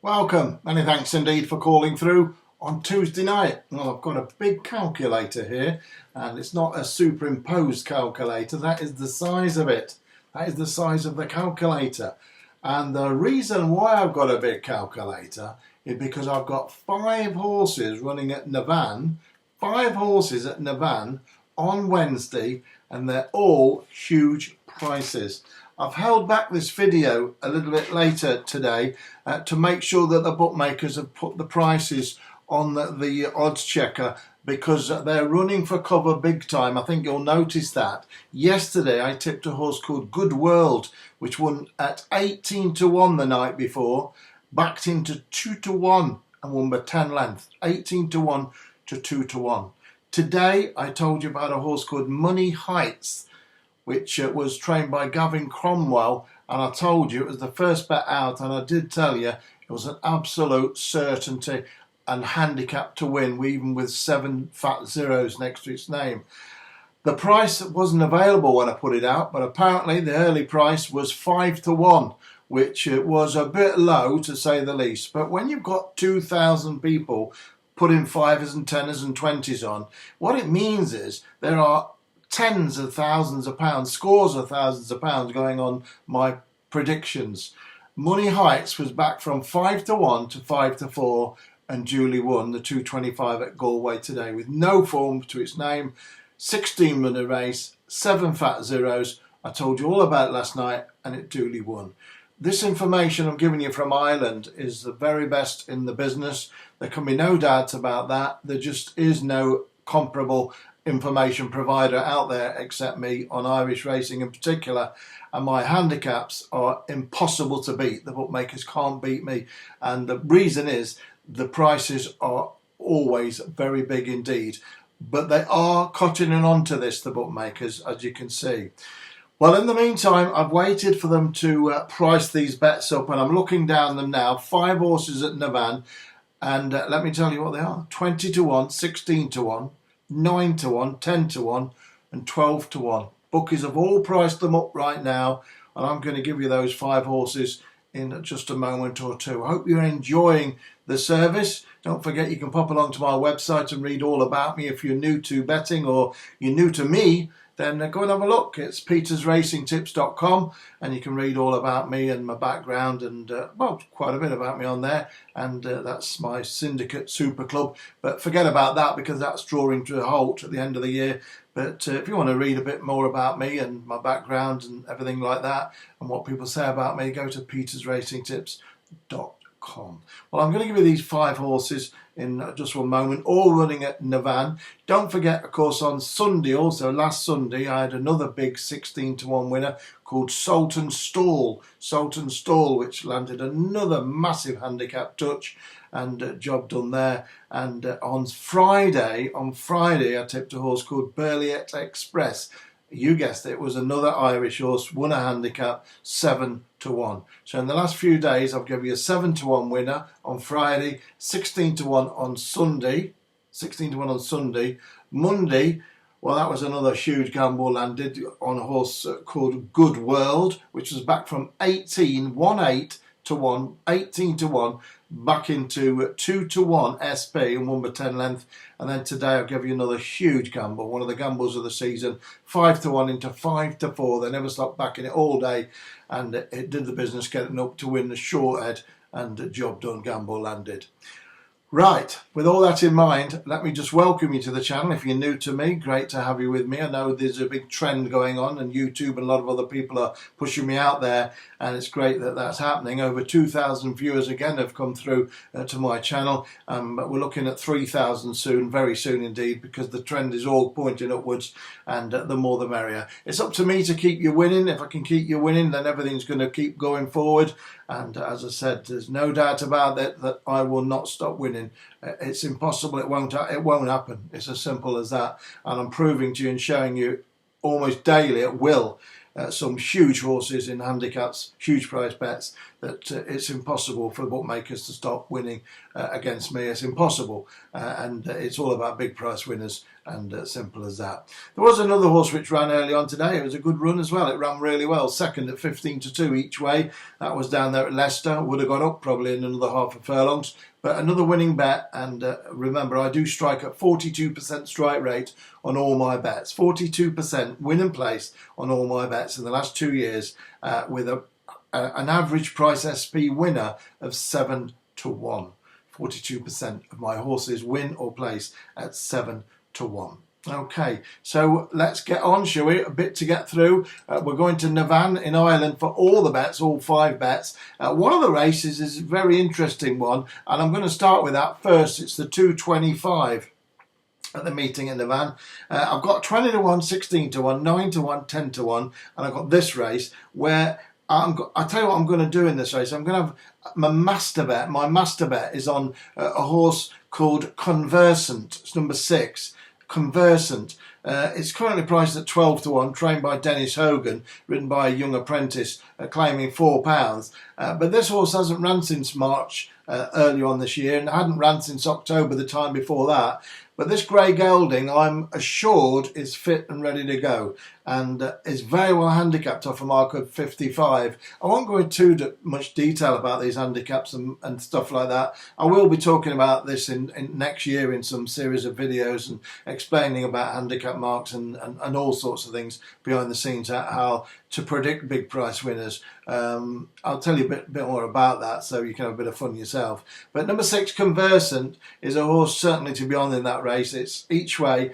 Welcome. Many thanks indeed for calling through on Tuesday night. Well, I've got a big calculator here, and it's not a superimposed calculator. That is the size of it. That is the size of the calculator. And the reason why I've got a big calculator is because I've got 5 horses running at Navan, 5 horses at Navan on Wednesday, and they're all huge prices. I've held back this video a little bit later today to make sure that the bookmakers have put the prices on the odds checker, because they're running for cover big time. I think you'll notice that. Yesterday I tipped a horse called Good World, which won at 18 to 1 the night before, backed into 2 to 1 and won by 10 lengths, 18 to 1 to 2 to 1. Today I told you about a horse called Money Heights, which was trained by Gavin Cromwell, and I told you it was the first bet out, and I did tell you it was an absolute certainty and handicap to win, even with 7 fat zeros next to its name. The price wasn't available when I put it out, but apparently the early price was 5 to 1, which was a bit low to say the least. But when you've got 2,000 people putting 5s and 10s and 20s on, what it means is there are tens of thousands of pounds, scores of thousands of pounds going on my predictions. Money Heights was back from 5 to 1 to 5 to 4 and duly won the 225 at Galway today with no form to its name. 16-minute race, 7 fat zeros. I told you all about it last night, and it duly won. This information I'm giving you from Ireland is the very best in the business. There can be no doubt about that. There just is no comparable information provider out there except me on Irish racing in particular, and my handicaps are impossible to beat. The bookmakers can't beat me, and the reason is the prices are always very big indeed, but they are cottoning on to this, the bookmakers, as you can see. Well, in the meantime, I've waited for them to price these bets up, and I'm looking down them now. 5 horses at Navan, and let me tell you what they are: 20 to 1, 16 to 1, 9 to 1, 10 to 1 and 12 to 1. Bookies have all priced them up right now, and I'm going to give you those 5 horses in just a moment or two. I hope you're enjoying the service. Don't forget you can pop along to my website and read all about me. If you're new to betting or you're new to me, then go and have a look. It's petersracingtips.com, and you can read all about me and my background, and well, quite a bit about me on there, and that's my syndicate super club, but forget about that because that's drawing to a halt at the end of the year. But if you want to read a bit more about me and my background and everything like that and what people say about me, go to petersracingtips.com. Well, I'm going to give you these 5 horses in just one moment, all running at Navan. Don't forget, of course, on Sunday, also last Sunday, I had another big 16 to 1 winner called Sultan Stall, which landed another massive handicap touch, and job done there. And on Friday, I tipped a horse called Burliet Express. You guessed it, was another Irish horse, won a handicap 7 to 1. So in the last few days, I've given you a 7 to 1 winner on Friday, 16 to 1 on Sunday, 16 to 1 on Sunday. Monday, well, that was another huge gamble landed on a horse called Good World, which was back from 18 to 1, 18 to 1, back into 2 to 1 SP and won by 10 length. And then today I'll give you another huge gamble, one of the gambles of the season, 5 to 1 into 5 to 4. They never stopped backing it all day, and it did the business, getting up to win the short head, and job done, gamble landed. Right, with all that in mind, let me just welcome you to the channel. If you're new to me, great to have you with me. I know there's a big trend going on, and YouTube and a lot of other people are pushing me out there, and it's great that that's happening. Over 2,000 viewers again have come through to my channel, but we're looking at 3,000 soon, very soon indeed, because the trend is all pointing upwards, and the more the merrier. It's up to me to keep you winning. If I can keep you winning, then everything's going to keep going forward, and as I said, there's no doubt about it that I will not stop winning. It's impossible. It won't happen. It's as simple as that. And I'm proving to you and showing you almost daily at will some huge horses in handicaps, huge price bets that it's impossible for the bookmakers to stop winning against me. It's impossible, and it's all about big price winners, and simple as that. There was another horse which ran early on today. It was a good run as well. It ran really well. Second at 15-2 each way. That was down there at Leicester. Would have gone up probably in another half a furlongs. But another winning bet, and remember, I do strike at 42% strike rate on all my bets. 42% win and place on all my bets in the last 2 years, with an average price SP winner of 7-1. 42% of my horses win or place at 7-1. Okay, so let's get on, shall we? A bit to get through. We're going to Navan in Ireland for all the bets, all 5 bets. One of the races is a very interesting one, and I'm going to start with that first. It's the 225 at the meeting in Navan. I've got 20-1, 16-1, 9-1, 10-1, and I've got this race where I'll tell you what I'm going to do in this race. I'm going to have my master bet. My master bet is on a horse called Conversant. It's number 6. Conversant. It's currently priced at 12-1, trained by Dennis Hogan, ridden by a young apprentice, claiming £4. But this horse hasn't ran since March earlier on this year, and hadn't ran since October the time before that. But this grey gelding, I'm assured, is fit and ready to go, and is very well handicapped off a mark of 55. I won't go into much detail about these handicaps and stuff like that. I will be talking about this in next year in some series of videos and explaining about handicap marks and all sorts of things behind the scenes, how to predict big price winners. I'll tell you a bit more about that so you can have a bit of fun yourself. But number 6, Conversant, is a horse certainly to be on in that race. It's each way.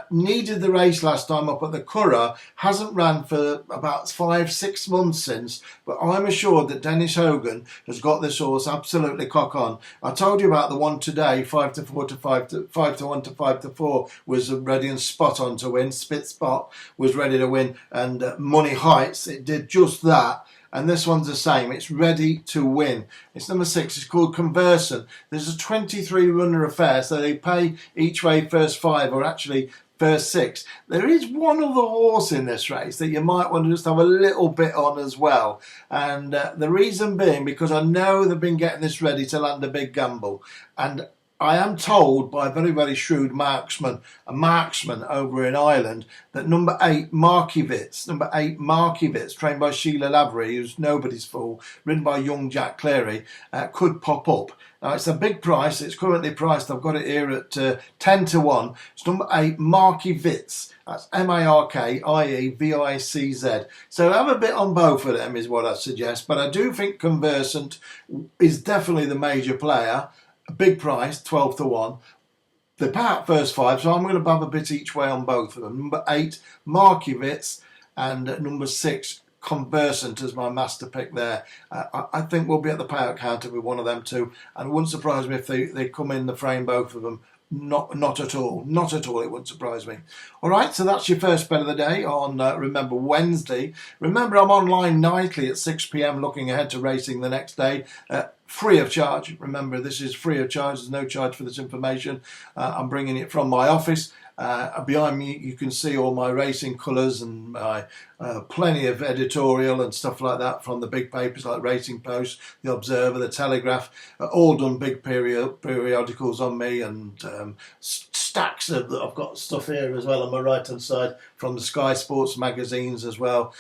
Needed the race last time up at the Curragh. Hasn't ran for about 5-6 months since, but I'm assured that Dennis Hogan has got this horse absolutely cock on. I told you about the one today, 5-4 to 5-1 to 5-4 was ready and spot on to win. Spit Spot was ready to win, and Money Heights, it did just that. And this one's the same. It's ready to win. It's number 6. It's called Conversant. There's a 23 runner affair, so they pay each way first 5, or actually first 6. There is one other horse in this race that you might want to just have a little bit on as well. And the reason being, because I know they've been getting this ready to land a big gamble. And I am told by a very, very shrewd marksman over in Ireland, that number 8, Markiewicz, trained by Sheila Lavery, who's nobody's fool, ridden by young Jack Cleary, could pop up. Now, it's a big price. It's currently priced, I've got it here at 10-1. It's number 8, Markiewicz. That's Markievicz. So have a bit on both of them is what I suggest. But I do think Conversant is definitely the major player. A big price, 12-1. They pay out first 5, so I'm going to have a bit each way on both of them. Number 8, Markiewicz, and number 6, Conversant as my master pick there. I think we'll be at the payout counter with one of them two, and it wouldn't surprise me if they come in the frame, both of them. Not at all. Not at all. It wouldn't surprise me. All right, so that's your first bet of the day on, remember, Wednesday. Remember, I'm online nightly at 6 p.m. looking ahead to racing the next day. Free of charge. Remember, this is free of charge. There's no charge for this information. I'm bringing it from my office. Behind me you can see all my racing colours and plenty of editorial and stuff like that from the big papers like Racing Post, The Observer, The Telegraph, all done big periodicals on me, and stacks of, I've got stuff here as well on my right hand side from the Sky Sports magazines as well.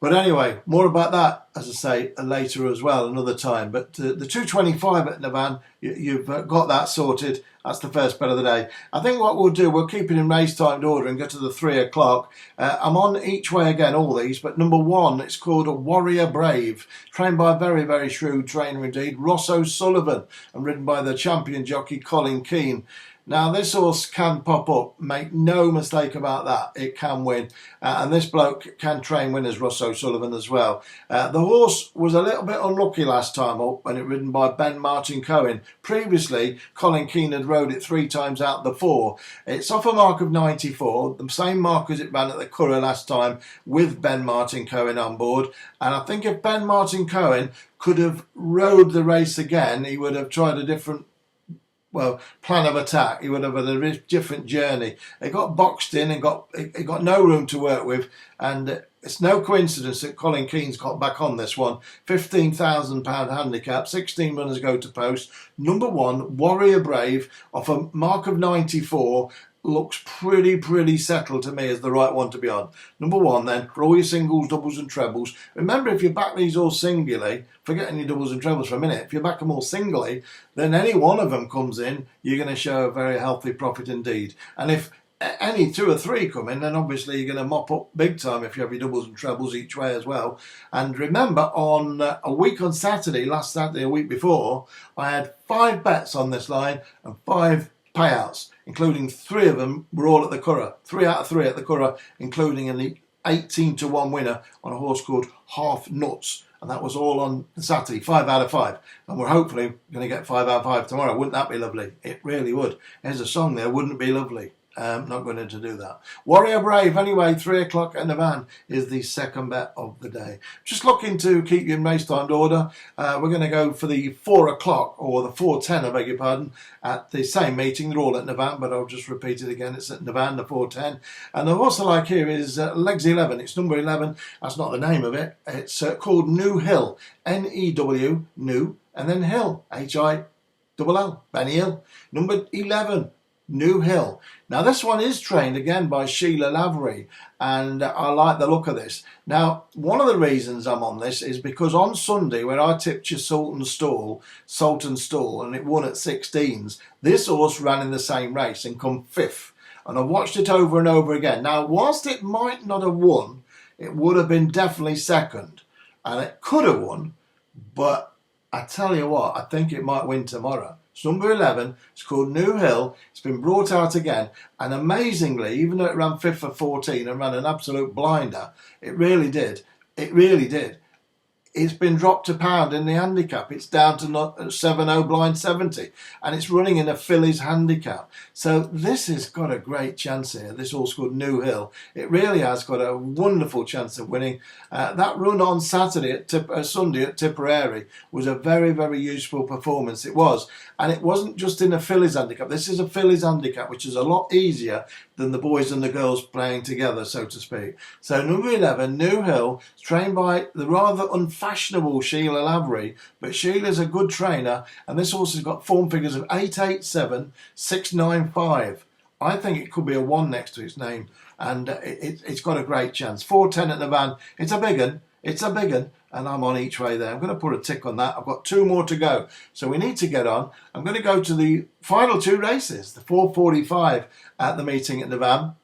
But anyway, more about that, as I say, later as well, another time. But the 225 at Navan, you've got that sorted. That's the first bet of the day. I think what we'll do, we'll keep it in race-timed order and get to the 3 o'clock. I'm on each way again, all these, but number 1, it's called a Warrior Brave, trained by a very, very shrewd trainer indeed, Ross O'Sullivan, and ridden by the champion jockey Colin Keane. Now, this horse can pop up, make no mistake about that. It can win. And this bloke can train winners, Ross O'Sullivan, as well. The horse was a little bit unlucky last time up when it ridden by Ben Martin Cohen. Previously, Colin Keane had rode it 3 times out the 4. It's off a mark of 94, the same mark as it ran at the Curragh last time with Ben Martin Cohen on board. And I think if Ben Martin Cohen could have rode the race again, he would have tried a different plan of attack, he would have had a different journey. It got boxed in and it got no room to work with, and it's no coincidence that Colin Keane's got back on this one. £15,000 handicap, 16 runners go to post. Number 1, Warrior Brave, off a mark of 94. Looks pretty settled to me as the right one to be on. Number 1 then, for all your singles, doubles and trebles. Remember, if you back these all singly, forgetting your doubles and trebles for a minute, if you back them all singly, then any one of them comes in, you're going to show a very healthy profit indeed. And if any 2 or 3 come in, then obviously you're going to mop up big time if you have your doubles and trebles each way as well. And remember, on a week on Saturday, last Saturday, a week before, I had 5 bets on this line and 5 payouts, including 3 of them were all at the Curragh. 3 out of 3 at the Curragh, including an 18-1 winner on a horse called Half Nuts. And that was all on Saturday, 5 out of 5. And we're hopefully going to get 5 out of 5 tomorrow. Wouldn't that be lovely? It really would. There's a song there, wouldn't it be lovely? Not going to do that. Warrior Brave, anyway, 3 o'clock at Navan is the second bet of the day. Just looking to keep you in race-timed order. We're going to go for the 4 o'clock, or the 4:10, I beg your pardon, at the same meeting. They're all at Navan, but I'll just repeat it again. It's at Navan, the 4:10. And the horse I like here is Legs 11. It's number 11. That's not the name of it. It's called New Hill. N-E-W, New, and then Hill, H-I-L-L, Benny Hill. Number 11. New Hill. Now this one is trained again by Sheila Lavery, and I like the look of this. Now one of the reasons I'm on this is because on Sunday, where I tipped your Sultan Stall, and it won at 16s, this horse ran in the same race and come 5th, and I've watched it over and over again. Now whilst it might not have won, it would have been definitely second, and it could have won, but I tell you what, I think it might win tomorrow. It's number 11. It's called New Hill. It's been brought out again. And amazingly, even though it ran 5th for 14 and ran an absolute blinder, it really did. It really did. It's been dropped a pound in the handicap. It's down to 7-0 blind 70. And it's running in a fillies handicap. So this has got a great chance here. This horse called New Hill. It really has got a wonderful chance of winning. That run on Sunday at Tipperary was a very useful performance. It was. And it wasn't just in a fillies handicap. This is a fillies handicap, which is a lot easier than the boys and the girls playing together, so to speak. So number 11, New Hill, is trained by the rather unfashionable Sheila Lavery, but Sheila's a good trainer, and this horse has got form figures of 887, 695. I think it could be a 1 next to its name, and it's got a great chance. 4:10 at Navan. It's a big un. It's a big un, and I'm on each way there. I'm going to put a tick on that. I've got 2 more to go, so we need to get on. I'm going to go to the final 2 races, the 4:45 at the meeting at Navan.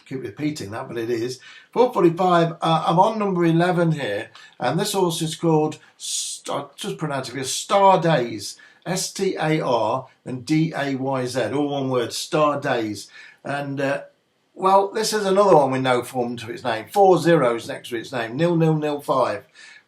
Keep repeating that, but it is 4:45. I'm on number 11 here, and this horse is called, I'll just pronounce it here, Star Days. S-T-A-R and D-A-Y-Z, all one word, Star Days. And well, this is another one with no form to its name. 4 zeros next to its name. 0005.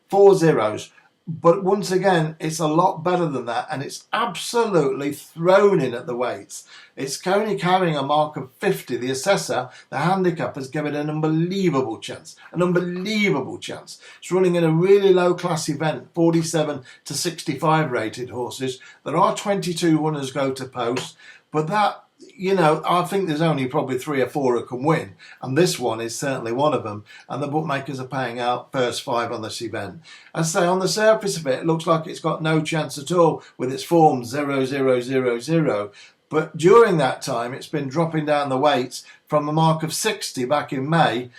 4 zeros. But once again, it's a lot better than that, and it's absolutely thrown in at the weights. It's only carrying a mark of 50. The assessor, the handicap, has given it an unbelievable chance. An unbelievable chance. It's running in a really low-class event, 47 to 65 rated horses. There are 22 runners go to post, but that, you know, I think there's only probably 3 or 4 who can win, and this one is certainly one of them, and the bookmakers are paying out first 5 on this event. As I say, on the surface of it, it looks like it's got no chance at all with its form 0000, but during that time it's been dropping down the weights from a mark of 60 back in May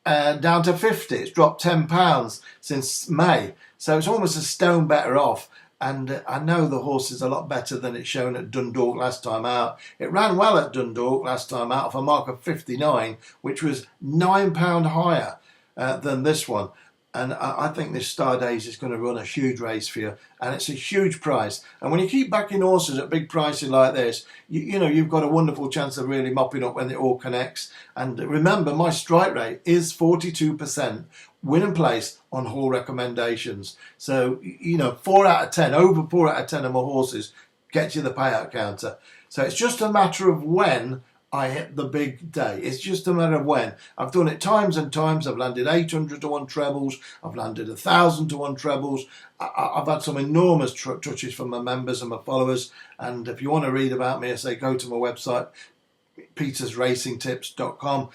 down to 50. It's dropped £10 since May, so it's almost a stone better off. And I know the horse is a lot better than it's shown at Dundalk last time out. It ran well at Dundalk last time out off a mark of 59, which was £9 higher than this one. And I think this Star Days is going to run a huge race for you, and it's a huge price. And when you keep backing horses at big prices like this, you know, you've got a wonderful chance of really mopping up when it all connects. And remember, my strike rate is 42%. Win and place on Hall recommendations. So, you know, 4 out of 10, over 4 out of 10 of my horses get you the payout counter. So it's just a matter of when I hit the big day. It's just a matter of when. I've done it times and times. I've landed 800 to 1 trebles. I've landed 1,000 to 1 trebles. I've had some enormous touches from my members and my followers. And if you want to read about me, I say go to my website, petersracingtips.com.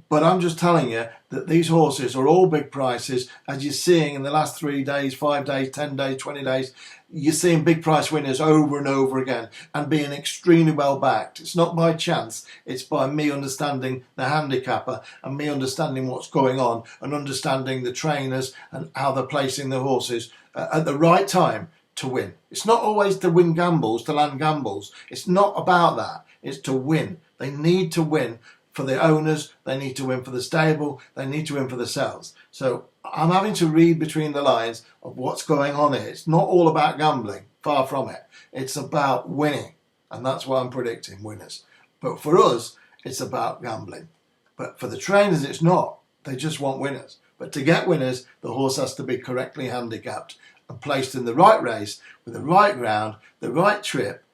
But I'm just telling you that these horses are all big prices, as you're seeing in the last 3 days, 5 days, 10 days, 20 days. You're seeing big price winners over and over again and being extremely well backed. It's not by chance, it's by me understanding the handicapper and me understanding what's going on and understanding the trainers and how they're placing the horses at the right time to win. It's not always to win gambles, to land gambles. It's not about that. It's to win. They need to win for the owners, they need to win for the stable, they need to win for themselves. So I'm having to read between the lines of what's going on here. It's not all about gambling, far from it. It's about winning, and that's why I'm predicting winners. But for us, it's about gambling. But for the trainers, it's not. They just want winners. But to get winners, the horse has to be correctly handicapped and placed in the right race, with the right ground, the right trip,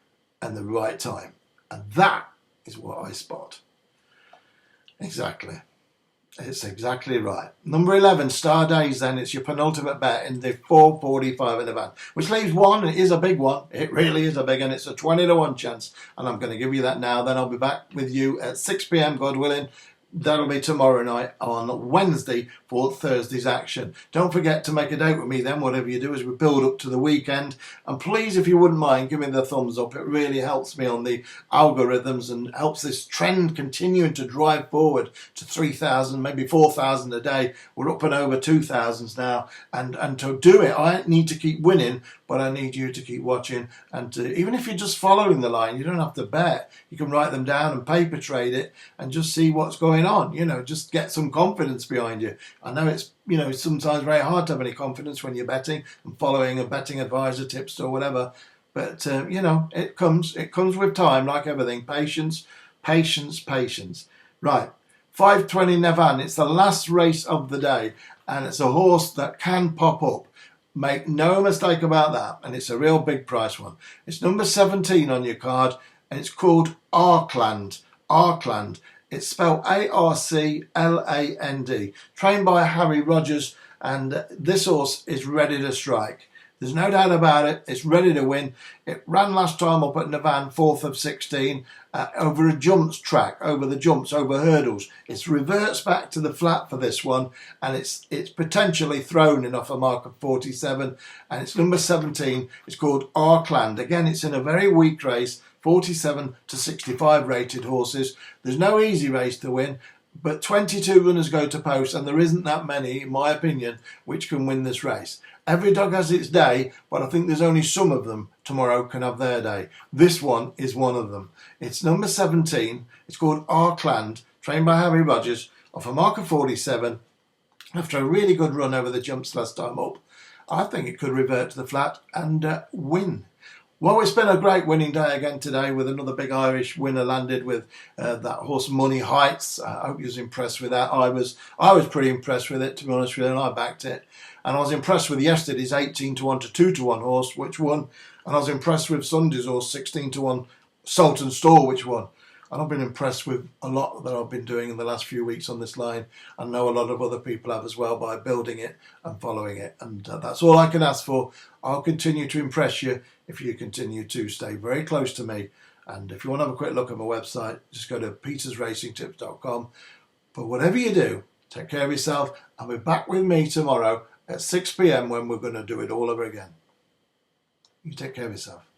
and the right time. And that is what I spot. Exactly. It's exactly right. Number 11, Star Days, then. It's your penultimate bet in the 445 in the van, which leaves one. It is a big one. It really is a big one. It's a 20 to 1 chance. And I'm going to give you that now. Then I'll be back with you at 6 p.m, God willing. That'll be tomorrow night on Wednesday for Thursday's action. Don't forget to make a date with me then, whatever you do, as we build up to the weekend. And please, if you wouldn't mind, give me the thumbs up. It really helps me on the algorithms and helps this trend continuing to drive forward to 3,000, maybe 4,000 a day. We're up and over 2,000s now. And to do it, I need to keep winning, but I need you to keep watching. And even if you're just following the line, you don't have to bet. You can write them down and paper trade it and just see what's going on. Just get some confidence behind you. I know it's sometimes very hard to have any confidence when you're betting and following a betting advisor tips or whatever, but it comes with time, like everything. Patience. Right, 520 Navan. It's the last race of the day, and it's a horse that can pop up. Make no mistake about that, and it's a real big price one. It's number 17 on your card, and it's called Arkland. It's spelled Arcland, trained by Harry Rogers, and this horse is ready to strike. There's no doubt about it. It's ready to win. It ran last time up at Navan, 4th of 16, over a jumps track, over hurdles. It reverts back to the flat for this one, and it's potentially thrown in off a mark of 47, and it's number 17. It's called Arkland. Again, it's in a very weak race, 47 to 65 rated horses. There's no easy race to win, but 22 runners go to post, and there isn't that many, in my opinion, which can win this race. Every dog has its day, but I think there's only some of them tomorrow can have their day. This one is one of them. It's number 17. It's called Arkland, trained by Harry Rogers, off a mark of 47. After a really good run over the jumps last time up, I think it could revert to the flat and win. Well, it's been a great winning day again today, with another big Irish winner landed with that horse Money Heights. I hope you was impressed with that. I was pretty impressed with it, to be honest with you, and I backed it. And I was impressed with yesterday's 18 to 1 to 2 to 1 horse, which won. And I was impressed with Sunday's horse, 16 to 1 Sultan Store, which won. And I've been impressed with a lot that I've been doing in the last few weeks on this line. I know a lot of other people have as well, by building it and following it. And that's all I can ask for. I'll continue to impress you if you continue to stay very close to me. And if you want to have a quick look at my website, just go to petersracingtips.com. But whatever you do, take care of yourself, and be back with me tomorrow at 6 p.m. when we're going to do it all over again. You take care of yourself.